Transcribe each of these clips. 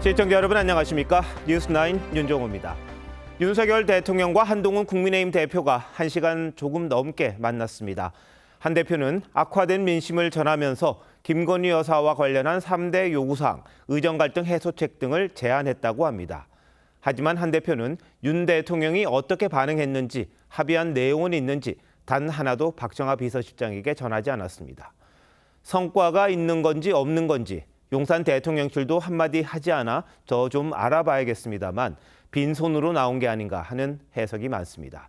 시청자 여러분 안녕하십니까? 뉴스9 윤종호입니다. 윤석열 대통령과 한동훈 국민의힘 대표가 1시간 조금 넘게 만났습니다. 한 대표는 악화된 민심을 전하면서 김건희 여사와 관련한 3대 요구사항, 의정 갈등 해소책 등을 제안했다고 합니다. 하지만 한 대표는 윤 대통령이 어떻게 반응했는지, 합의한 내용은 있는지 단 하나도 박정하 비서실장에게 전하지 않았습니다. 성과가 있는 건지 없는 건지 용산 대통령실도 한마디 하지 않아 저 좀 알아봐야겠습니다만 빈손으로 나온 게 아닌가 하는 해석이 많습니다.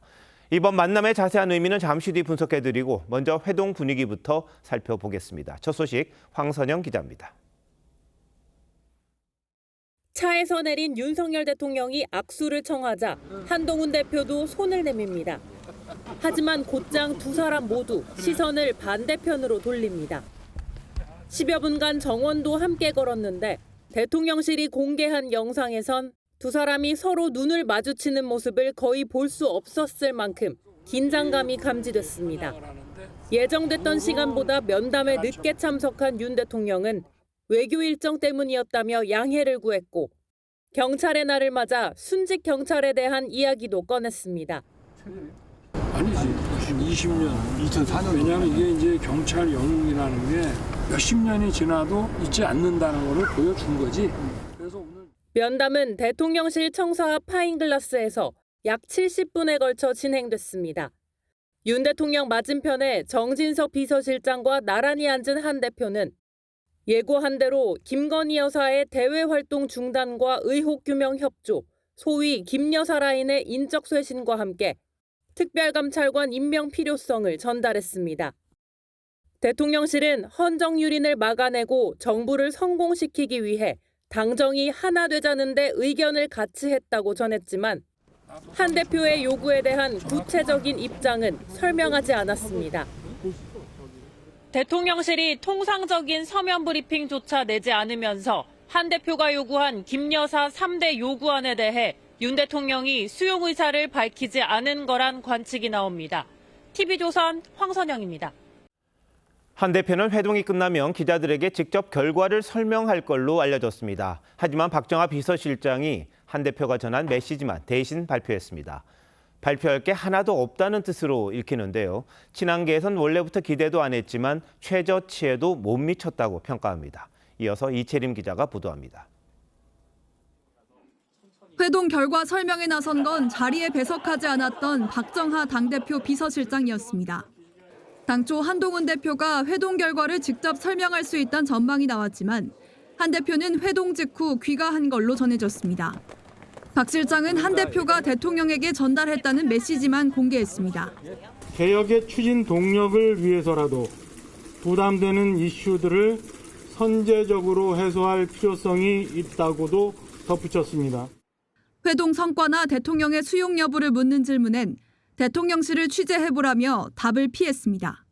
이번 만남의 자세한 의미는 잠시 뒤 분석해드리고 먼저 회동 분위기부터 살펴보겠습니다. 첫 소식 황선영 기자입니다. 차에서 내린 윤석열 대통령이 악수를 청하자 한동훈 대표도 손을 내밉니다. 하지만 곧장 두 사람 모두 시선을 반대편으로 돌립니다. 10여 분간 정원도 함께 걸었는데 대통령실이 공개한 영상에선 두 사람이 서로 눈을 마주치는 모습을 거의 볼 수 없었을 만큼 긴장감이 감지됐습니다. 예정됐던 시간보다 면담에 늦게 참석한 윤 대통령은 외교 일정 때문이었다며 양해를 구했고 경찰의 날을 맞아 순직 경찰에 대한 이야기도 꺼냈습니다. 아니지. 20년, 2004년. 왜냐하면 이게 이제 경찰 영웅이라는 게 몇십 년이 지나도 잊지 않는다는 걸 보여준 거지. 그래서 오늘 면담은 대통령실 청사 앞 파인글라스에서 약 70분에 걸쳐 진행됐습니다. 윤 대통령 맞은편에 정진석 비서실장과 나란히 앉은 한 대표는 예고한 대로 김건희 여사의 대외 활동 중단과 의혹 규명 협조, 소위 김 여사 라인의 인적 쇄신과 함께 특별감찰관 임명 필요성을 전달했습니다. 대통령실은 헌정유린을 막아내고 정부를 성공시키기 위해 당정이 하나 되자는 데 의견을 같이 했다고 전했지만 한 대표의 요구에 대한 구체적인 입장은 설명하지 않았습니다. 대통령실이 통상적인 서면 브리핑조차 내지 않으면서 한 대표가 요구한 김 여사 3대 요구안에 대해 윤 대통령이 수용 의사를 밝히지 않은 거란 관측이 나옵니다. TV조선 황선영입니다. 한 대표는 회동이 끝나면 기자들에게 직접 결과를 설명할 걸로 알려졌습니다. 하지만 박정하 비서실장이 한 대표가 전한 메시지만 대신 발표했습니다. 발표할 게 하나도 없다는 뜻으로 읽히는데요. 친한계에선 원래부터 기대도 안 했지만 최저치에도 못 미쳤다고 평가합니다. 이어서 이채림 기자가 보도합니다. 회동 결과 설명에 나선 건 자리에 배석하지 않았던 박정하 당대표 비서실장이었습니다. 당초 한동훈 대표가 회동 결과를 직접 설명할 수 있다는 전망이 나왔지만 한 대표는 회동 직후 귀가한 걸로 전해졌습니다. 박 실장은 한 대표가 대통령에게 전달했다는 메시지만 공개했습니다. 개혁의 추진 동력을 위해서라도 부담되는 이슈들을 선제적으로 해소할 필요성이 있다고도 덧붙였습니다. 회동 성과나 대통령의 수용 여부를 묻는 질문엔 대통령실을 취재해보라며 답을 피했습니다.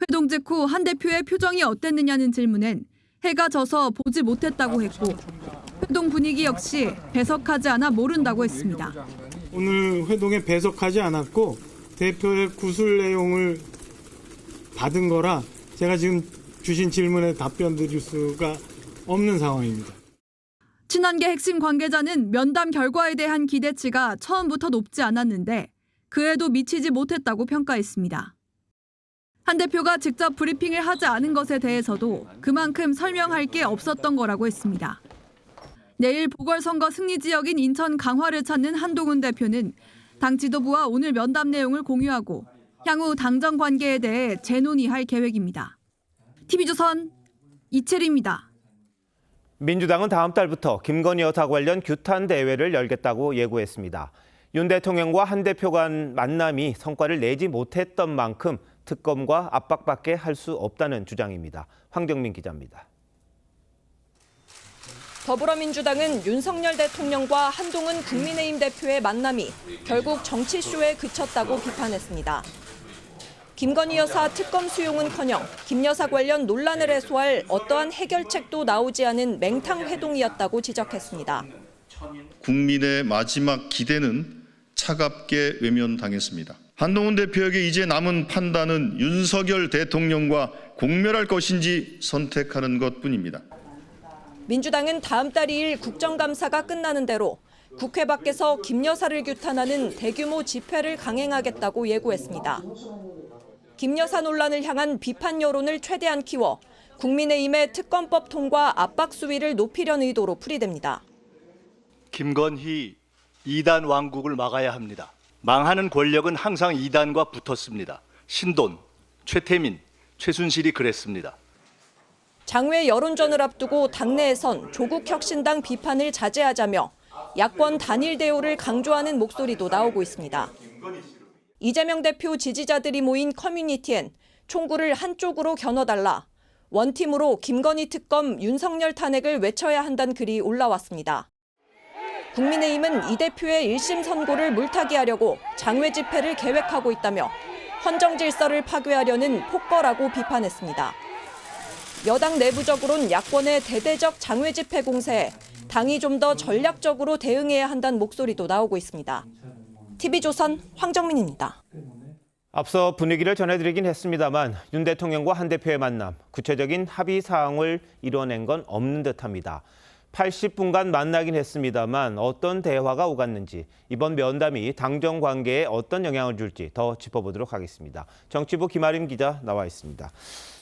회동 직후 한 대표의 표정이 어땠느냐는 질문엔 해가 져서 보지 못했다고 했고 회동 분위기 역시 배석하지 않아 모른다고 했습니다. 오늘 회동에 배석하지 않았고 대표의 구술 내용을 받은 거라 제가 지금 주신 질문에 답변 드릴 수가 없는 상황입니다. 친한계 핵심 관계자는 면담 결과에 대한 기대치가 처음부터 높지 않았는데 그에도 미치지 못했다고 평가했습니다. 한 대표가 직접 브리핑을 하지 않은 것에 대해서도 그만큼 설명할 게 없었던 거라고 했습니다. 내일 보궐선거 승리 지역인 인천 강화를 찾는 한동훈 대표는 당 지도부와 오늘 면담 내용을 공유하고 향후 당정 관계에 대해 재논의할 계획입니다. TV조선 이채리입니다. 민주당은 다음 달부터 김건희 여사 관련 규탄 대회를 열겠다고 예고했습니다. 윤 대통령과 한 대표 간 만남이 성과를 내지 못했던 만큼 특검과 압박밖에 할 수 없다는 주장입니다. 황정민 기자입니다. 더불어민주당은 윤석열 대통령과 한동훈 국민의힘 대표의 만남이 결국 정치쇼에 그쳤다고 비판했습니다. 김건희 여사 특검 수용은커녕 김 여사 관련 논란을 해소할 어떠한 해결책도 나오지 않은 맹탕 회동이었다고 지적했습니다. 국민의 마지막 기대는 차갑게 외면당했습니다. 한동훈 대표에게 이제 남은 판단은 윤석열 대통령과 공멸할 것인지 선택하는 것뿐입니다. 민주당은 다음 달 2일 국정감사가 끝나는 대로 국회 밖에서 김 여사를 규탄하는 대규모 집회를 강행하겠다고 예고했습니다. 김 여사 논란을 향한 비판 여론을 최대한 키워 국민의힘의 특검법 통과 압박 수위를 높이려는 의도로 풀이됩니다. 김건희 2단 왕국을 막아야 합니다. 망하는 권력은 항상 2단과 붙었습니다. 신돈, 최태민, 최순실이 그랬습니다. 장외 여론전을 앞두고 당내에선 조국혁신당 비판을 자제하자며 야권 단일 대우를 강조하는 목소리도 나오고 있습니다. 이재명 대표 지지자들이 모인 커뮤니티엔 총구를 한쪽으로 겨눠달라, 원팀으로 김건희 특검 윤석열 탄핵을 외쳐야 한다는 글이 올라왔습니다. 국민의힘은 이 대표의 1심 선고를 물타기하려고 장외 집회를 계획하고 있다며 헌정 질서를 파괴하려는 폭거라고 비판했습니다. 여당 내부적으로는 야권의 대대적 장외 집회 공세에 당이 좀 더 전략적으로 대응해야 한다는 목소리도 나오고 있습니다. TV조선 황정민입니다. 앞서 분위기를 전해드리긴 했습니다만 윤 대통령과 한 대표의 만남, 구체적인 합의 사항을 이뤄낸 건 없는 듯합니다. 80분간 만나긴 했습니다만 어떤 대화가 오갔는지, 이번 면담이 당정 관계에 어떤 영향을 줄지 더 짚어보도록 하겠습니다. 정치부 김아림 기자 나와 있습니다.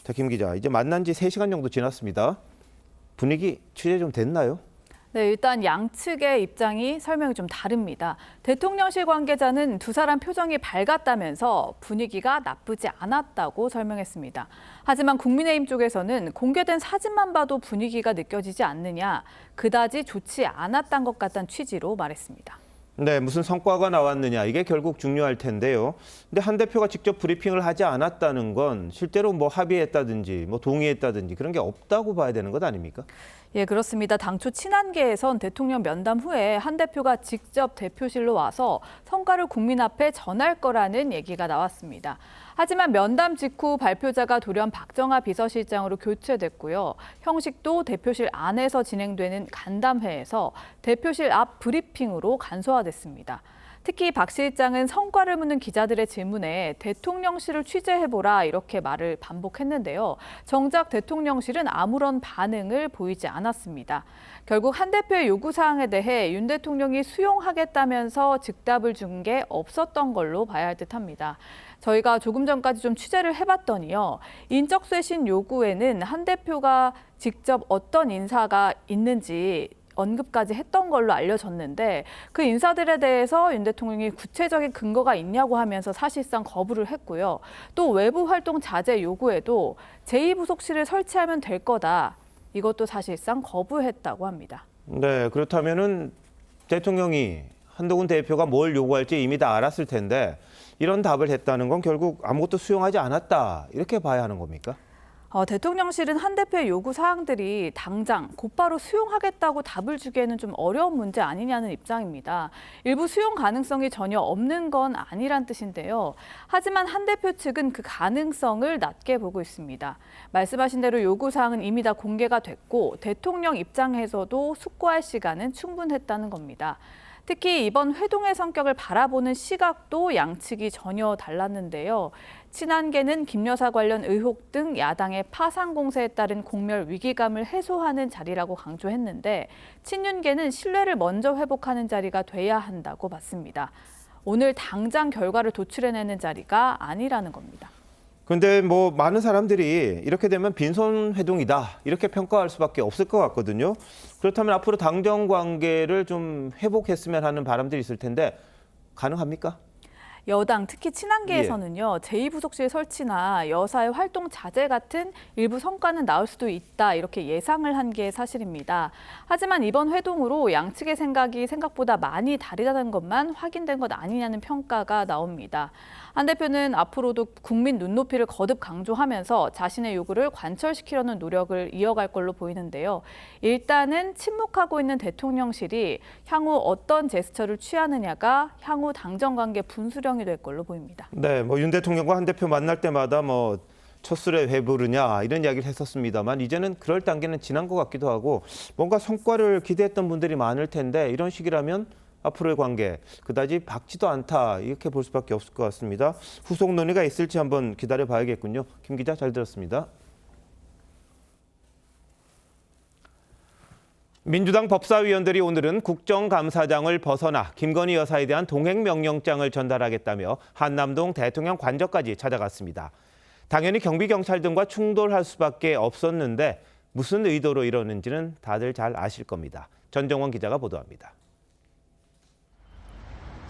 자, 김 기자, 이제 만난 지 3시간 정도 지났습니다. 분위기 취재 좀 됐나요? 네, 일단 양측의 입장이 설명이 좀 다릅니다. 대통령실 관계자는 두 사람 표정이 밝았다면서 분위기가 나쁘지 않았다고 설명했습니다. 하지만 국민의힘 쪽에서는 공개된 사진만 봐도 분위기가 느껴지지 않느냐, 그다지 좋지 않았던 것 같다는 취지로 말했습니다. 네, 무슨 성과가 나왔느냐, 이게 결국 중요할 텐데요. 근데 한 대표가 직접 브리핑을 하지 않았다는 건 실제로 뭐 합의했다든지 뭐 동의했다든지 그런 게 없다고 봐야 되는 것 아닙니까? 예, 그렇습니다. 당초 친한계에선 대통령 면담 후에 한 대표가 직접 대표실로 와서 성과를 국민 앞에 전할 거라는 얘기가 나왔습니다. 하지만 면담 직후 발표자가 돌연 박정하 비서실장으로 교체됐고요. 형식도 대표실 안에서 진행되는 간담회에서 대표실 앞 브리핑으로 간소화됐습니다. 특히 박 실장은 성과를 묻는 기자들의 질문에 대통령실을 취재해보라 이렇게 말을 반복했는데요. 정작 대통령실은 아무런 반응을 보이지 않았습니다. 결국 한 대표의 요구사항에 대해 윤 대통령이 수용하겠다면서 즉답을 준 게 없었던 걸로 봐야 할 듯합니다. 저희가 조금 전까지 좀 취재를 해봤더니요. 인적쇄신 요구에는 한 대표가 직접 어떤 인사가 있는지 언급까지 했던 걸로 알려졌는데 그 인사들에 대해서 윤 대통령이 구체적인 근거가 있냐고 하면서 사실상 거부를 했고요. 또 외부 활동 자제 요구에도 제2부속실을 설치하면 될 거다. 이것도 사실상 거부했다고 합니다. 네, 그렇다면은 대통령이 한동훈 대표가 뭘 요구할지 이미 다 알았을 텐데 이런 답을 했다는 건 결국 아무것도 수용하지 않았다. 이렇게 봐야 하는 겁니까? 대통령실은 한 대표의 요구 사항들이 당장 곧바로 수용하겠다고 답을 주기에는 좀 어려운 문제 아니냐는 입장입니다. 일부 수용 가능성이 전혀 없는 건 아니란 뜻인데요. 하지만 한 대표 측은 그 가능성을 낮게 보고 있습니다. 말씀하신 대로 요구 사항은 이미 다 공개가 됐고 대통령 입장에서도 숙고할 시간은 충분했다는 겁니다. 특히 이번 회동의 성격을 바라보는 시각도 양측이 전혀 달랐는데요. 친한계는 김 여사 관련 의혹 등 야당의 파상 공세에 따른 공멸 위기감을 해소하는 자리라고 강조했는데 친윤계는 신뢰를 먼저 회복하는 자리가 돼야 한다고 봤습니다. 오늘 당장 결과를 도출해내는 자리가 아니라는 겁니다. 근데 뭐 많은 사람들이 이렇게 되면 빈손 회동이다 이렇게 평가할 수밖에 없을 것 같거든요. 그렇다면 앞으로 당정 관계를 좀 회복했으면 하는 바람들이 있을 텐데 가능합니까? 여당, 특히 친한계에서는요. 제2부속실 설치나 여사의 활동 자제 같은 일부 성과는 나올 수도 있다 이렇게 예상을 한 게 사실입니다. 하지만 이번 회동으로 양측의 생각이 생각보다 많이 다르다는 것만 확인된 것 아니냐는 평가가 나옵니다. 한 대표는 앞으로도 국민 눈높이를 거듭 강조하면서 자신의 요구를 관철시키려는 노력을 이어갈 걸로 보이는데요. 일단은 침묵하고 있는 대통령실이 향후 어떤 제스처를 취하느냐가 향후 당정관계 분수령이 될 걸로 보입니다. 네, 뭐 윤 대통령과 한 대표 만날 때마다 뭐 첫 술에 회 부르냐 이런 이야기를 했었습니다만 이제는 그럴 단계는 지난 것 같기도 하고 뭔가 성과를 기대했던 분들이 많을 텐데 이런 식이라면 앞으로의 관계 그다지 밝지도 않다 이렇게 볼 수밖에 없을 것 같습니다. 후속 논의가 있을지 한번 기다려 봐야겠군요. 김 기자 잘 들었습니다. 민주당 법사위원들이 오늘은 국정감사장을 벗어나 김건희 여사에 대한 동행명령장을 전달하겠다며 한남동 대통령 관저까지 찾아갔습니다. 당연히 경비경찰 등과 충돌할 수밖에 없었는데 무슨 의도로 이러는지는 다들 잘 아실 겁니다. 전정원 기자가 보도합니다.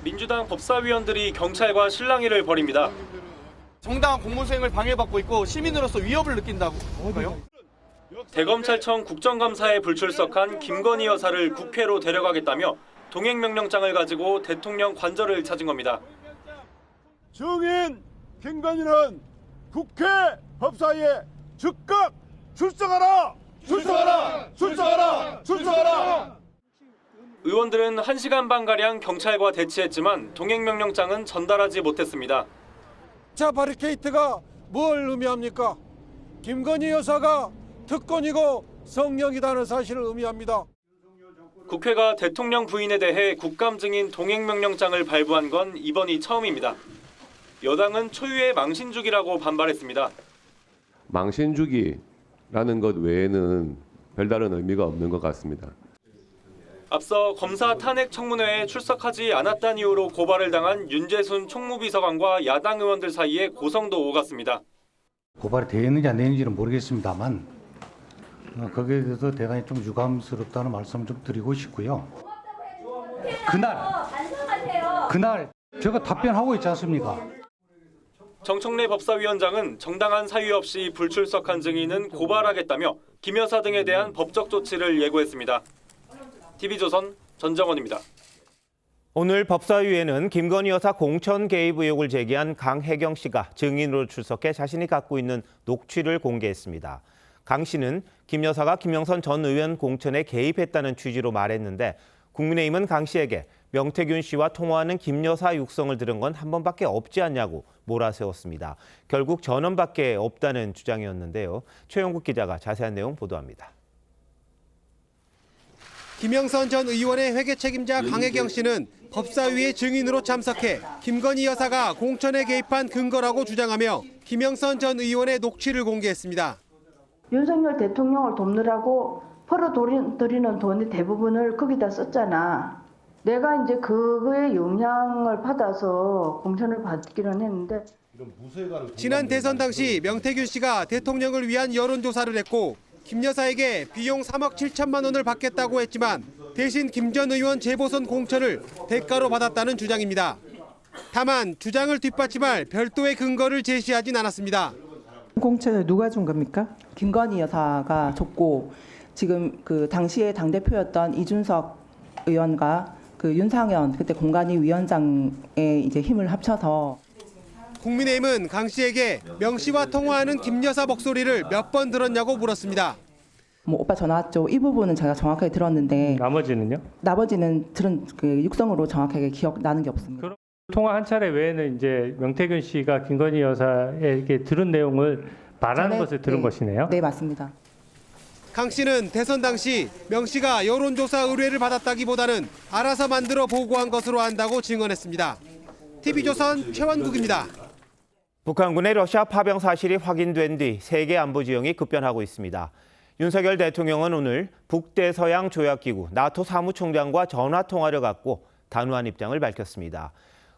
민주당 법사위원들이 경찰과 실랑이를 벌입니다. 정당한 공무수행을 방해받고 있고 시민으로서 위협을 느낀다고요? 대검찰청 국정감사에 불출석한 김건희 여사를 국회로 데려가겠다며 동행명령장을 가지고 대통령 관저를 찾은 겁니다. 증인 김건희는 국회 법사위에 즉각 출석하라! 출석하라! 출석하라! 출석하라! 의원들은 1시간 반가량 경찰과 대치했지만 동행명령장은 전달하지 못했습니다. 자, 바리케이트가 뭘 의미합니까? 김건희 여사가 특권이고 성령이라는 사실을 의미합니다. 국회가 대통령 부인에 대해 국감 증인 동행명령장을 발부한 건 이번이 처음입니다. 여당은 초유의 망신주기라고 반발했습니다. 망신주기라는 것 외에는 별다른 의미가 없는 것 같습니다. 앞서 검사 탄핵 청문회에 출석하지 않았다는 이유로 고발을 당한 윤재순 총무비서관과 야당 의원들 사이에 고성도 오갔습니다. 고발이 되었는지 안 되는지는 모르겠습니다만 거기에 대해서 대단히 좀 유감스럽다는 말씀을 좀 드리고 싶고요. 그날 제가 답변하고 있지 않습니까? 정청래 법사위원장은 정당한 사유 없이 불출석한 증인은 고발하겠다며 김 여사 등에 대한 법적 조치를 예고했습니다. TV조선 전정원입니다. 오늘 법사위에는 김건희 여사 공천 개입 의혹을 제기한 강혜경 씨가 증인으로 출석해 자신이 갖고 있는 녹취를 공개했습니다. 강 씨는 김 여사가 김영선 전 의원 공천에 개입했다는 취지로 말했는데 국민의힘은 강 씨에게 명태균 씨와 통화하는 김 여사 육성을 들은 건 한 번밖에 없지 않냐고 몰아세웠습니다. 결국 전원밖에 없다는 주장이었는데요. 최영국 기자가 자세한 내용 보도합니다. 김영선 전 의원의 회계 책임자 강혜경 씨는 법사위에 증인으로 참석해 김건희 여사가 공천에 개입한 근거라고 주장하며 김영선 전 의원의 녹취를 공개했습니다. 윤석열 대통령을 돕느라고 벌어들이는 돈의 대부분을 거기다 썼잖아. 내가 이제 그거에 영향을 받아서 공천을 받기는 했는데. 지난 대선 당시 명태균 씨가 대통령을 위한 여론조사를 했고 김 여사에게 비용 3억 7천만 원을 받겠다고 했지만 대신 김 전 의원 재보선 공천을 대가로 받았다는 주장입니다. 다만 주장을 뒷받침할 별도의 근거를 제시하진 않았습니다. 공천을 누가 준 겁니까? 김건희 여사가 줬고 지금 그 당시에 당대표였던 이준석 의원과 그 윤상현 그때 공관위 위원장의 이제 힘을 합쳐서 국민의힘은 강 씨에게 명 씨와 통화하는 김 여사 목소리를 몇 번 들었냐고 물었습니다. 뭐 오빠 전화 왔죠. 이 부분은 제가 정확하게 들었는데 나머지는요? 나머지는 들은 그 육성으로 정확하게 기억나는 게 없습니다. 통화 한 차례 외에는 이제 명태균 씨가 김건희 여사에게 들은 내용을 말하는 것을 들은 것이네요. 네, 맞습니다. 강 씨는 대선 당시 명 씨가 여론조사 의뢰를 받았다기보다는 알아서 만들어 보고한 것으로 안다고 증언했습니다. TV조선 최원국입니다. 북한군의 러시아 파병 사실이 확인된 뒤 세계 안보 지형이 급변하고 있습니다. 윤석열 대통령은 오늘 북대서양 조약기구 나토 사무총장과 전화 통화를 갖고 단호한 입장을 밝혔습니다.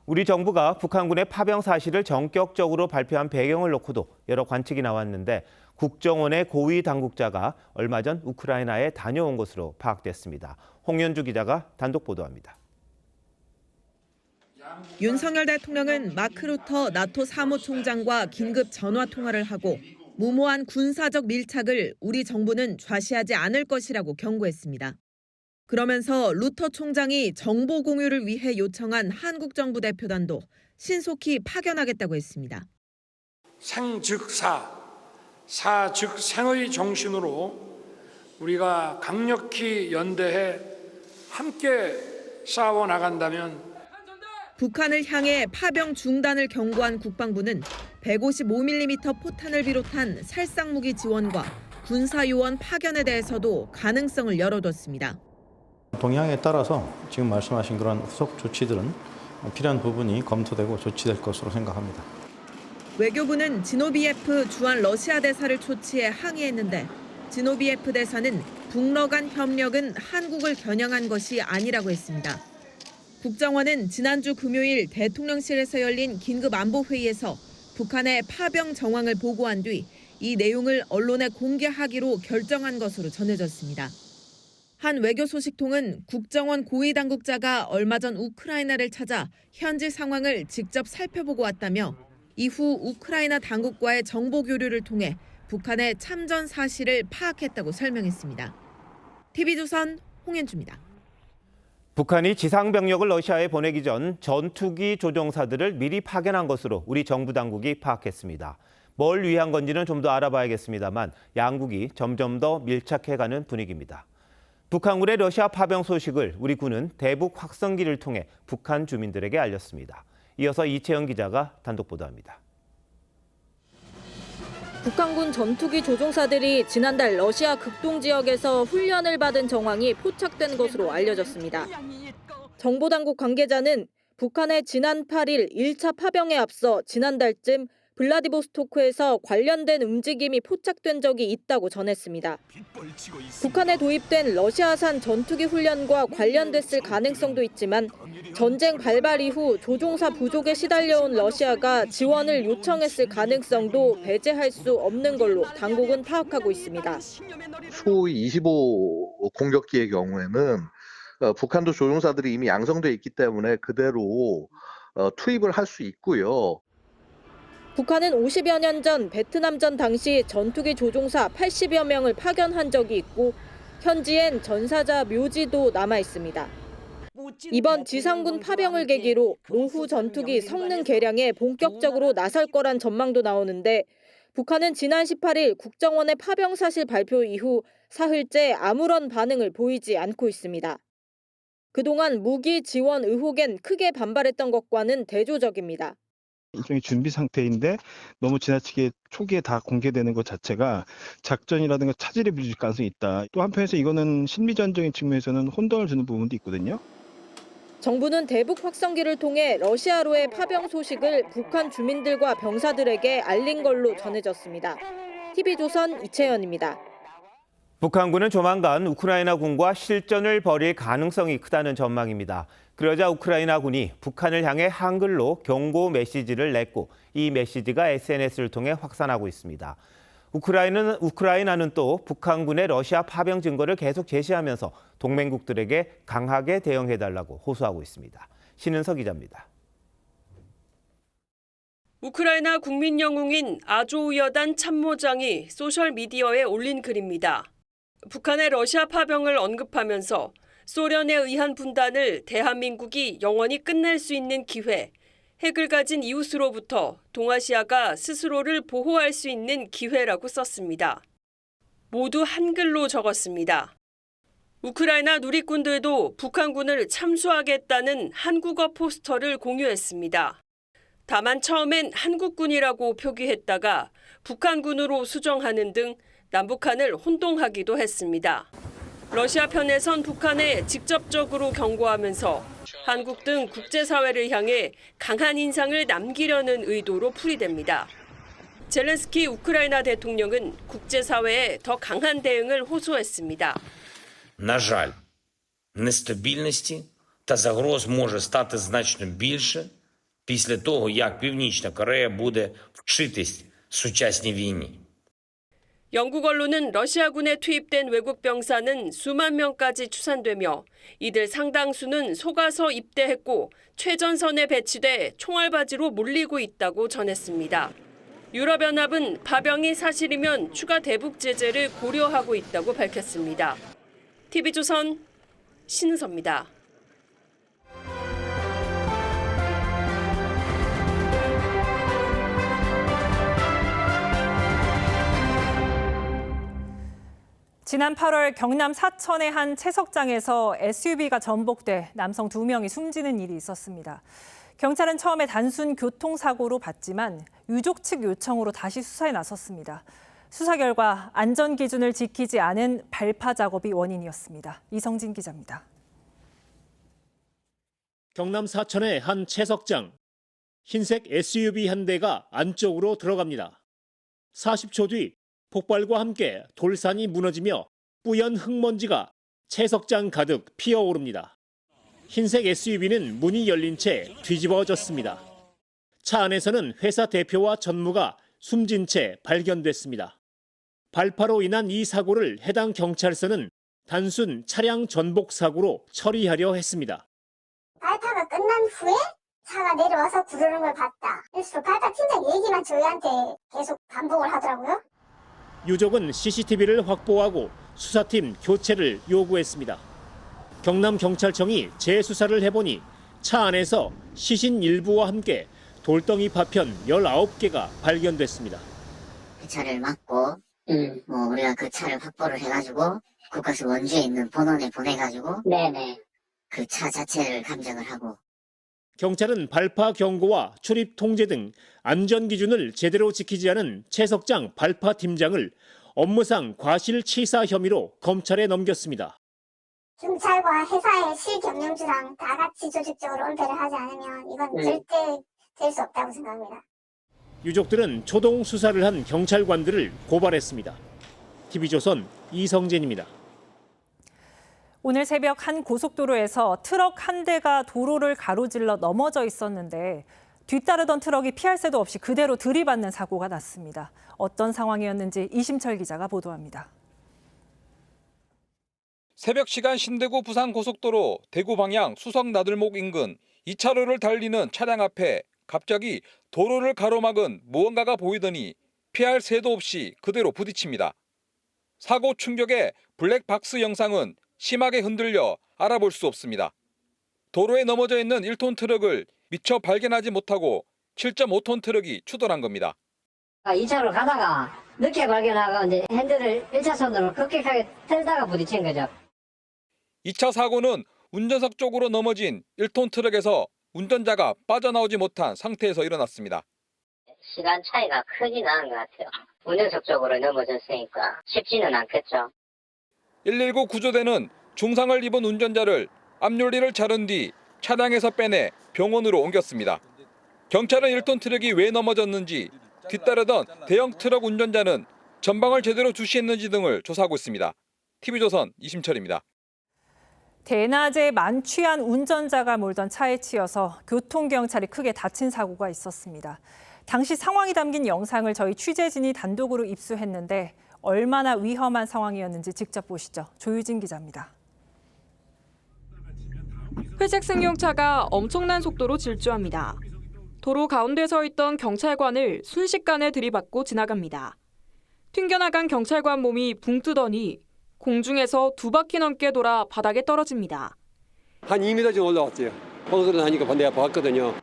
우리 정부가 북한군의 파병 사실을 전격적으로 발표한 배경을 놓고도 여러 관측이 나왔는데 국정원의 고위 당국자가 얼마 전 우크라이나에 다녀온 것으로 파악됐습니다. 홍연주 기자가 단독 보도합니다. 윤석열 대통령은 마크 루터 나토 사무총장과 긴급 전화 통화를 하고 무모한 군사적 밀착을 우리 정부는 좌시하지 않을 것이라고 경고했습니다. 그러면서 루터 총장이 정보 공유를 위해 요청한 한국 정부 대표단도 신속히 파견하겠다고 했습니다. 생 즉 사, 사 즉 생의 정신으로 우리가 강력히 연대해 함께 싸워 나간다면 북한을 향해 파병 중단을 경고한 국방부는 155mm 포탄을 비롯한 살상무기 지원과 군사요원 파견에 대해서도 가능성을 열어뒀습니다. 동향에 따라서 지금 말씀하신 그런 후속 조치들은 필요한 부분이 검토되고 조치될 것으로 생각합니다. 외교부는 지노비예프 주한 러시아 대사를 초치해 항의했는데 지노비예프 대사는 북러 간 협력은 한국을 겨냥한 것이 아니라고 했습니다. 국정원은 지난주 금요일 대통령실에서 열린 긴급 안보회의에서 북한의 파병 정황을 보고한 뒤 이 내용을 언론에 공개하기로 결정한 것으로 전해졌습니다. 한 외교 소식통은 국정원 고위 당국자가 얼마 전 우크라이나를 찾아 현지 상황을 직접 살펴보고 왔다며 이후 우크라이나 당국과의 정보 교류를 통해 북한의 참전 사실을 파악했다고 설명했습니다. TV조선 홍현주입니다. 북한이 지상병력을 러시아에 보내기 전 전투기 조종사들을 미리 파견한 것으로 우리 정부 당국이 파악했습니다. 뭘 위한 건지는 좀 더 알아봐야겠습니다만 양국이 점점 더 밀착해가는 분위기입니다. 북한군의 러시아 파병 소식을 우리 군은 대북 확성기를 통해 북한 주민들에게 알렸습니다. 이어서 이채영 기자가 단독 보도합니다. 북한군 전투기 조종사들이 지난달 러시아 극동 지역에서 훈련을 받은 정황이 포착된 것으로 알려졌습니다. 정보당국 관계자는 북한의 지난 8일 1차 파병에 앞서 지난달쯤 블라디보스토크에서 관련된 움직임이 포착된 적이 있다고 전했습니다. 북한에 도입된 러시아산 전투기 훈련과 관련됐을 가능성도 있지만 전쟁 발발 이후 조종사 부족에 시달려온 러시아가 지원을 요청했을 가능성도 배제할 수 없는 걸로 당국은 파악하고 있습니다. 수호의 25 공격기의 경우에는 북한도 조종사들이 이미 양성돼 있기 때문에 그대로 투입을 할 수 있고요. 북한은 50여 년 전 베트남전 당시 전투기 조종사 80여 명을 파견한 적이 있고 현지엔 전사자 묘지도 남아 있습니다. 이번 지상군 파병을 계기로 오후 전투기 성능 개량에 본격적으로 나설 거란 전망도 나오는데 북한은 지난 18일 국정원의 파병 사실 발표 이후 사흘째 아무런 반응을 보이지 않고 있습니다. 그동안 무기 지원 의혹엔 크게 반발했던 것과는 대조적입니다. 일종의 준비 상태인데 너무 지나치게 초기에 다 공개되는 것 자체가 작전이라든가 차질에 빚을 가능성이 있다. 또 한편에서 이거는 심리전적인 측면에서는 혼동을 주는 부분도 있거든요. 정부는 대북 확성기를 통해 러시아로의 파병 소식을 북한 주민들과 병사들에게 알린 걸로 전해졌습니다. TV조선 이채연입니다. 북한군은 조만간 우크라이나군과 실전을 벌일 가능성이 크다는 전망입니다. 그러자 우크라이나군이 북한을 향해 한글로 경고 메시지를 냈고 이 메시지가 SNS를 통해 확산하고 있습니다. 우크라이나는 또 북한군의 러시아 파병 증거를 계속 제시하면서 동맹국들에게 강하게 대응해달라고 호소하고 있습니다. 신은석 기자입니다. 우크라이나 국민영웅인 아조우여단 참모장이 소셜미디어에 올린 글입니다. 북한의 러시아 파병을 언급하면서 소련에 의한 분단을 대한민국이 영원히 끝낼 수 있는 기회, 핵을 가진 이웃으로부터 동아시아가 스스로를 보호할 수 있는 기회라고 썼습니다. 모두 한글로 적었습니다. 우크라이나 누리꾼들도 북한군을 참수하겠다는 한국어 포스터를 공유했습니다. 다만 처음엔 한국군이라고 표기했다가 북한군으로 수정하는 등 남북한을 혼동하기도 했습니다. 러시아 편에선 북한에 직접적으로 경고하면서 한국 등 국제사회를 향해 강한 인상을 남기려는 의도로 풀이됩니다. 젤렌스키 우크라이나 대통령은 국제사회에 더 강한 대응을 호소했습니다. На жаль, нестабільності та загроз може стати значно більше після того, як Північна Корея буде вчитись сучасній війні. 영국 언론은 러시아군에 투입된 외국 병사는 수만 명까지 추산되며 이들 상당수는 속아서 입대했고 최전선에 배치돼 총알바지로 몰리고 있다고 전했습니다. 유럽연합은 파병이 사실이면 추가 대북 제재를 고려하고 있다고 밝혔습니다. TV조선 신은서입니다. 지난 8월 경남 사천의 한 채석장에서 SUV가 전복돼 남성 2명이 숨지는 일이 있었습니다. 경찰은 처음에 단순 교통사고로 봤지만 유족 측 요청으로 다시 수사에 나섰습니다. 수사 결과 안전 기준을 지키지 않은 발파 작업이 원인이었습니다. 이성진 기자입니다. 경남 사천의 한 채석장. 흰색 SUV 한 대가 안쪽으로 들어갑니다. 40초 뒤 폭발과 함께 돌산이 무너지며 뿌연 흙먼지가 채석장 가득 피어오릅니다. 흰색 SUV는 문이 열린 채 뒤집어졌습니다. 차 안에서는 회사 대표와 전무가 숨진 채 발견됐습니다. 발파로 인한 이 사고를 해당 경찰서는 단순 차량 전복 사고로 처리하려 했습니다. 발파가 끝난 후에 차가 내려와서 부르는 걸 봤다. 그래서 발파 팀장 얘기만 저희한테 계속 반복을 하더라고요. 유족은 CCTV를 확보하고 수사팀 교체를 요구했습니다. 경남경찰청이 재수사를 해보니 차 안에서 시신 일부와 함께 돌덩이 파편 19개가 발견됐습니다. 그 차를 막고 우리가 그 차를 확보를 해가지고 국가수 원주에 있는 본원에 보내가지고 그 차 자체를 감정을 하고. 경찰은 발파 경고와 출입 통제 등 안전 기준을 제대로 지키지 않은 채석장 발파 팀장을 업무상 과실치사 혐의로 검찰에 넘겼습니다. 경찰과 회사의 실경영주랑 다 같이 조직적으로 은폐를 하지 않으면 이건 절대 될 수 없다고 생각합니다. 유족들은 초동 수사를 한 경찰관들을 고발했습니다. TV조선 이성진입니다. 오늘 새벽 한 고속도로에서 트럭 한 대가 도로를 가로질러 넘어져 있었는데 뒤따르던 트럭이 피할 새도 없이 그대로 들이받는 사고가 났습니다. 어떤 상황이었는지 이심철 기자가 보도합니다. 새벽 시간 신대구 부산 고속도로 대구 방향 수석 나들목 인근 2차로를 달리는 차량 앞에 갑자기 도로를 가로막은 무언가가 보이더니 피할 새도 없이 그대로 부딪힙니다. 사고 충격에 블랙박스 영상은 심하게 흔들려 알아볼 수 없습니다. 도로에 넘어져 있는 1톤 트럭을 미처 발견하지 못하고 7.5톤 트럭이 추돌한 겁니다. 2차로 가다가 늦게 발견하고 이제 핸들을 1차선으로 급격하게 틀다가 부딪힌 거죠. 2차 사고는 운전석 쪽으로 넘어진 1톤 트럭에서 운전자가 빠져나오지 못한 상태에서 일어났습니다. 시간 차이가 크긴 하는 것 같아요. 운전석 쪽으로 넘어졌으니까 쉽지는 않겠죠. 119 구조대는 중상을 입은 운전자를 앞유리를 자른 뒤 차량에서 빼내 병원으로 옮겼습니다. 경찰은 1톤 트럭이 왜 넘어졌는지, 뒤따르던 대형 트럭 운전자는 전방을 제대로 주시했는지 등을 조사하고 있습니다. TV조선 이심철입니다. 대낮에 만취한 운전자가 몰던 차에 치여서 교통경찰이 크게 다친 사고가 있었습니다. 당시 상황이 담긴 영상을 저희 취재진이 단독으로 입수했는데 얼마나 위험한 상황이었는지 직접 보시죠. 조유진 기자입니다. 회색 승용차가 엄청난 속도로 질주합니다. 도로 가운데 서 있던 경찰관을 순식간에 들이받고 지나갑니다. 튕겨나간 경찰관 몸이 붕 뜨더니 공중에서 2바퀴 넘게 돌아 바닥에 떨어집니다. 한 2m 정도 올라왔어요. 보도를 하니까 내가 봤거든요.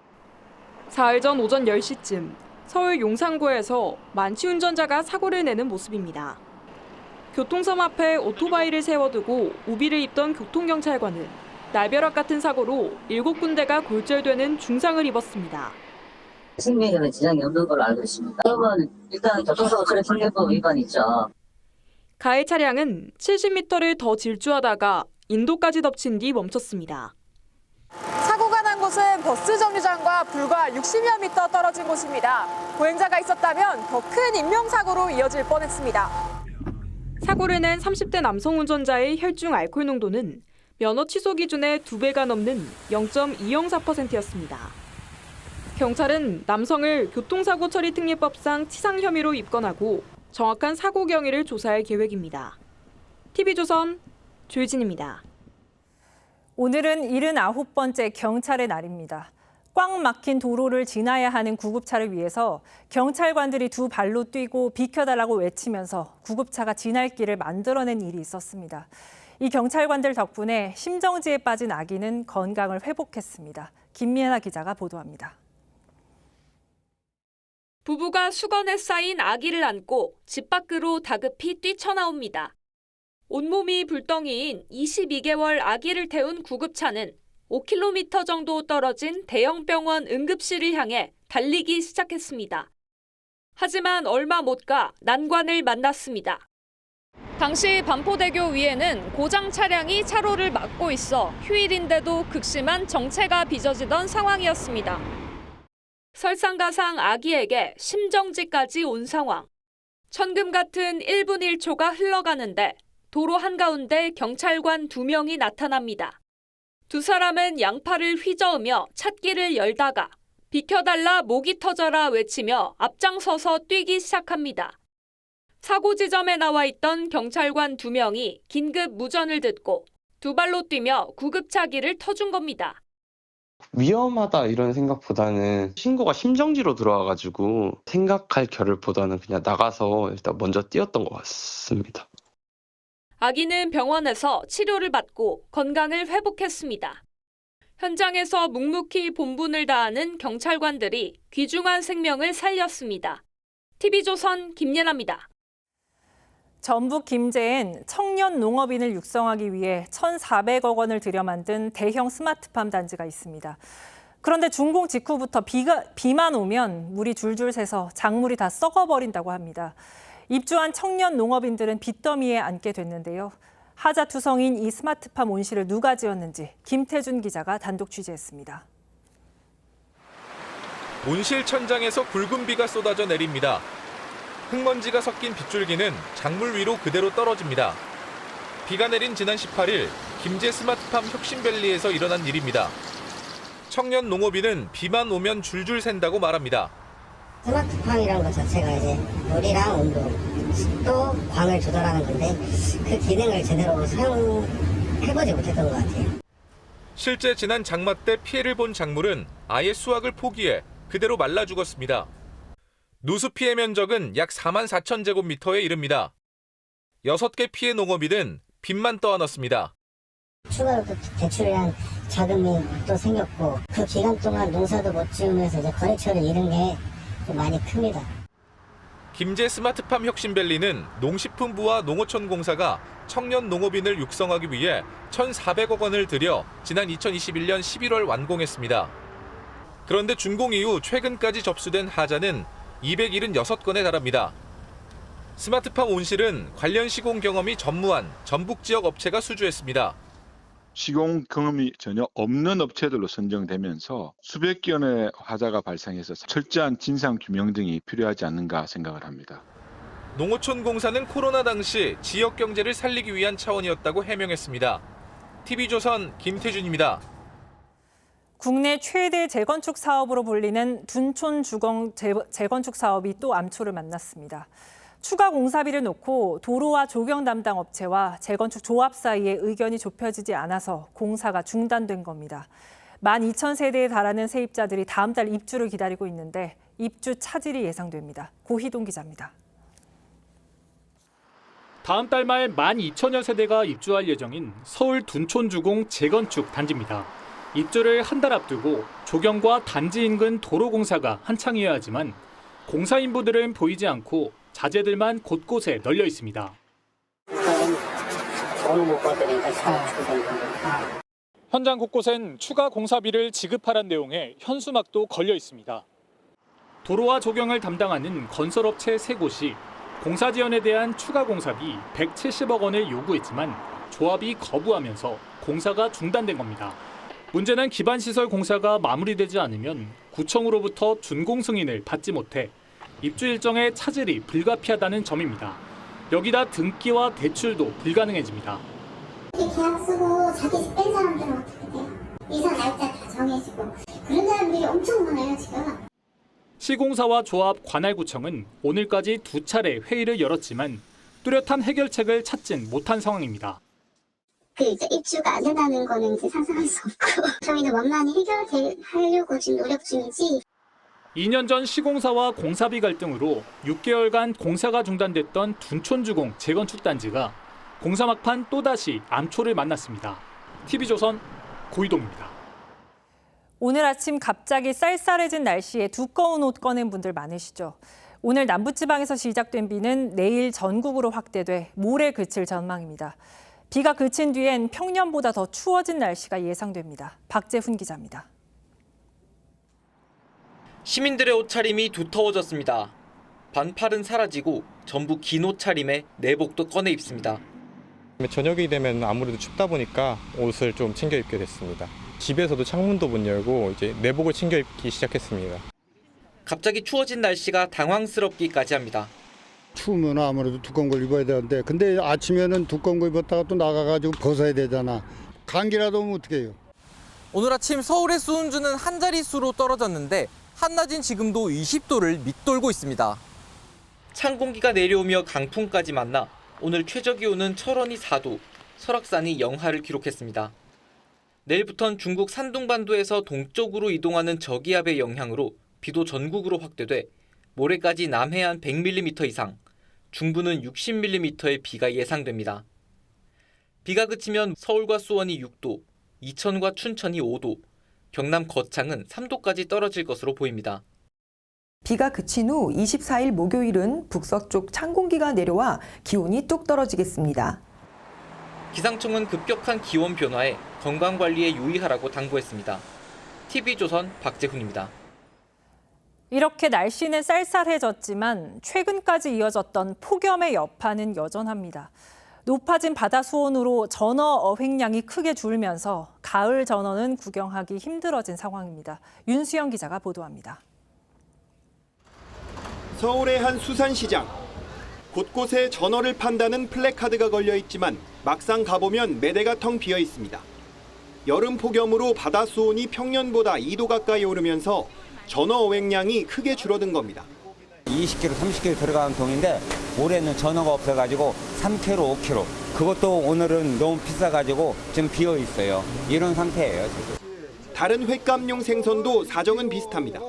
사흘 전 오전 10시쯤 서울 용산구에서 만취 운전자가 사고를 내는 모습입니다. 교통섬 앞에 오토바이를 세워두고 우비를 입던 교통경찰관은 날벼락 같은 사고로 7군데가 골절되는 중상을 입었습니다. 생명에는 지장이 없는 걸로 알고 있습니다. 그러면 일단 교통사고 처리특례법 위반이죠. 가해 차량은 70m를 더 질주하다가 인도까지 덮친 뒤 멈췄습니다. 사고가 난 곳은 버스 정류장과 불과 60여 미터 떨어진 곳입니다. 보행자가 있었다면 더 큰 인명사고로 이어질 뻔했습니다. 사고를 낸 30대 남성 운전자의 혈중 알코올 농도는 면허 취소 기준의 2배가 넘는 0.204%였습니다. 경찰은 남성을 교통사고 처리 특례법상 치상 혐의로 입건하고 정확한 사고 경위를 조사할 계획입니다. TV조선 조유진입니다. 오늘은 79번째 경찰의 날입니다. 꽉 막힌 도로를 지나야 하는 구급차를 위해서 경찰관들이 2발로 뛰고 비켜달라고 외치면서 구급차가 지날 길을 만들어낸 일이 있었습니다. 이 경찰관들 덕분에 심정지에 빠진 아기는 건강을 회복했습니다. 김미애나 기자가 보도합니다. 부부가 수건에 쌓인 아기를 안고 집 밖으로 다급히 뛰쳐나옵니다. 온몸이 불덩이인 22개월 아기를 태운 구급차는 5km 정도 떨어진 대형 병원 응급실을 향해 달리기 시작했습니다. 하지만 얼마 못 가 난관을 만났습니다. 당시 반포대교 위에는 고장 차량이 차로를 막고 있어 휴일인데도 극심한 정체가 빚어지던 상황이었습니다. 설상가상 아기에게 심정지까지 온 상황. 천금 같은 1분 1초가 흘러가는데 도로 한가운데 경찰관 2명이 나타납니다. 두 사람은 양팔을 휘저으며 찻길을 열다가 비켜달라 목이 터져라 외치며 앞장서서 뛰기 시작합니다. 사고 지점에 나와 있던 경찰관 2명이 긴급 무전을 듣고 두 발로 뛰며 구급차기를 터준 겁니다. 위험하다 이런 생각보다는 신고가 심정지로 들어와가지고 생각할 겨를보다는 그냥 나가서 일단 먼저 뛰었던 것 같습니다. 아기는 병원에서 치료를 받고 건강을 회복했습니다. 현장에서 묵묵히 본분을 다하는 경찰관들이 귀중한 생명을 살렸습니다. TV조선 김예나입니다. 전북 김제엔 청년 농업인을 육성하기 위해 1,400억 원을 들여 만든 대형 스마트팜 단지가 있습니다. 그런데 준공 직후부터 비만 오면 물이 줄줄 새서 작물이 다 썩어버린다고 합니다. 입주한 청년 농업인들은 빚더미에 앉게 됐는데요. 하자투성인 이 스마트팜 온실을 누가 지었는지 김태준 기자가 단독 취재했습니다. 온실 천장에서 굵은 비가 쏟아져 내립니다. 흙먼지가 섞인 빗줄기는 작물 위로 그대로 떨어집니다. 비가 내린 지난 18일 김제 스마트팜 혁신밸리에서 일어난 일입니다. 청년 농업인은 비만 오면 줄줄 샌다고 말합니다. 스마트팜이라는 것 자체가 이제 물이랑 온도, 습도, 광을 조절하는 건데 그 기능을 제대로 사용해보지 못했던 것 같아요. 실제 지난 장마 때 피해를 본 작물은 아예 수확을 포기해 그대로 말라 죽었습니다. 누수 피해 면적은 약 44,000제곱미터에 이릅니다. 6개 피해 농업인은 빚만 떠안았습니다. 추가로 또 대출이란 자금이 또 생겼고 그 기간 동안 농사도 못 지으면서 이제 거래처를 잃은 게 좀 많이 큽니다. 김제 스마트팜 혁신밸리는 농식품부와 농어촌공사가 청년 농업인을 육성하기 위해 1,400억 원을 들여 지난 2021년 11월 완공했습니다. 그런데 준공 이후 최근까지 접수된 하자는 276건에 달합니다. 스마트팜 온실은 관련 시공 경험이 전무한 전북 지역 업체가 수주했습니다. 시공 경험이 전혀 없는 업체들로 선정되면서 수백 건의 화자가 발생해서 철저한 진상 규명 등이 필요하지 않는가 생각을 합니다. 농어촌공사는 코로나 당시 지역 경제를 살리기 위한 차원이었다고 해명했습니다. TV조선 김태준입니다. 국내 최대 재건축 사업으로 불리는 둔촌주공 재건축 사업이 또 암초를 만났습니다. 추가 공사비를 놓고 도로와 조경 담당 업체와 재건축 조합 사이에 의견이 좁혀지지 않아서 공사가 중단된 겁니다. 12,000세대에 달하는 세입자들이 다음 달 입주를 기다리고 있는데 입주 차질이 예상됩니다. 고희동 기자입니다. 다음 달 말 12,000여 세대가 입주할 예정인 서울 둔촌주공 재건축 단지입니다. 입주를 한 달 앞두고 조경과 단지 인근 도로 공사가 한창이어야 하지만 공사 인부들은 보이지 않고 자재들만 곳곳에 널려 있습니다. 현장 곳곳엔 추가 공사비를 지급하란 내용의 현수막도 걸려 있습니다. 도로와 조경을 담당하는 건설업체 3곳이 공사 지연에 대한 추가 공사비 170억 원을 요구했지만 조합이 거부하면서 공사가 중단된 겁니다. 문제는 기반시설 공사가 마무리되지 않으면 구청으로부터 준공 승인을 받지 못해 입주 일정의 차질이 불가피하다는 점입니다. 여기다 등기와 대출도 불가능해집니다. 계약 쓰고 자기 집 뺀 사람들은 어떻게 돼요? 이사 날짜 다 정해지고 그런 사람들이 엄청 많아요 지금. 시공사와 조합 관할구청은 오늘까지 2차례 회의를 열었지만 뚜렷한 해결책을 찾진 못한 상황입니다. 이제 입주가 안 된다는 거는 이제 상상할 수 없고 저희는 원만히 해결하려고 지금 노력 중이지. 2년 전 시공사와 공사비 갈등으로 6개월간 공사가 중단됐던 둔촌주공 재건축 단지가 공사 막판 또다시 암초를 만났습니다. TV조선 고희동입니다. 오늘 아침 갑자기 쌀쌀해진 날씨에 두꺼운 옷 꺼낸 분들 많으시죠. 오늘 남부지방에서 시작된 비는 내일 전국으로 확대돼 모레 그칠 전망입니다. 비가 그친 뒤엔 평년보다 더 추워진 날씨가 예상됩니다. 박재훈 기자입니다. 시민들의 옷차림이 두터워졌습니다. 반팔은 사라지고 전부 긴 옷차림에 내복도 꺼내 입습니다. 저녁이 되면 아무래도 춥다 보니까 옷을 좀 챙겨 입게 됐습니다. 집에서도 창문도 못 열고 이제 내복을 챙겨 입기 시작했습니다. 갑자기 추워진 날씨가 당황스럽기까지 합니다. 추우면 아무래도 두꺼운 걸 입어야 되는데 근데 아침에는 두꺼운 거 입었다가 또 나가가지고 벗어야 되잖아. 감기라도 오면 어떡해요. 오늘 아침 서울의 수온주는 한 자릿수로 떨어졌는데 한낮인 지금도 20도를 밑돌고 있습니다. 찬 공기가 내려오며 강풍까지 만나 오늘 최저기온은 철원이 4도, 설악산이 영하를 기록했습니다. 내일부터는 중국 산둥반도에서 동쪽으로 이동하는 저기압의 영향으로 비도 전국으로 확대돼 모레까지 남해안 100mm 이상, 중부는 60mm의 비가 예상됩니다. 비가 그치면 서울과 수원이 6도, 이천과 춘천이 5도, 경남 거창은 3도까지 떨어질 것으로 보입니다. 비가 그친 후 24일 목요일은 북서쪽 찬 공기가 내려와 기온이 뚝 떨어지겠습니다. 기상청은 급격한 기온 변화에 건강관리에 유의하라고 당부했습니다. TV조선 박재훈입니다. 이렇게 날씨는 쌀쌀해졌지만 최근까지 이어졌던 폭염의 여파는 여전합니다. 높아진 바다 수온으로 전어 어획량이 크게 줄면서 가을 전어는 구경하기 힘들어진 상황입니다. 윤수영 기자가 보도합니다. 서울의 한 수산시장. 곳곳에 전어를 판다는 플래카드가 걸려 있지만 막상 가보면 매대가 텅 비어 있습니다. 여름 폭염으로 바다 수온이 평년보다 2도 가까이 오르면서 전어 어획량이 크게 줄어든 겁니다. 20kg, 30kg 들어가는 동인데 올해는 전어가 없어가지고 3kg, 5kg. 그것도 오늘은 너무 비싸가지고 지금 비어 있어요. 이런 상태예요, 지금. 다른 횟감용 생선도 사정은 비슷합니다.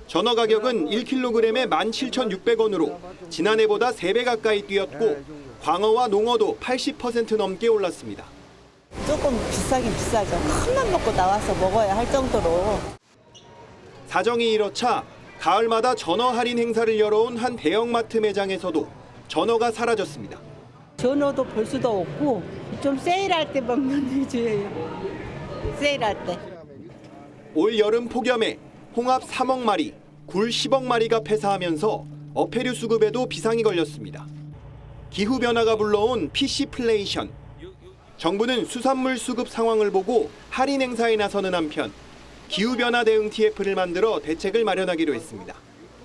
전어 가격은 1kg에 17,600원으로 지난해보다 3배 가까이 뛰었고 광어와 농어도 80% 넘게 올랐습니다. 조금 비싸긴 비싸죠. 큰맘 먹고 나와서 먹어야 할 정도로. 사정이 이렇자 가을마다 전어 할인 행사를 열어온 한 대형마트 매장에서도 전어가 사라졌습니다. 전어도 볼 수도 없고 좀 세일할 때 먹는 위주예요. 세일할 때. 올 여름 폭염에 홍합 3억 마리, 굴 10억 마리가 폐사하면서 어패류 수급에도 비상이 걸렸습니다. 기후변화가 불러온 피시플레이션. 정부는 수산물 수급 상황을 보고 할인 행사에 나서는 한편 기후변화 대응 TF를 만들어 대책을 마련하기로 했습니다.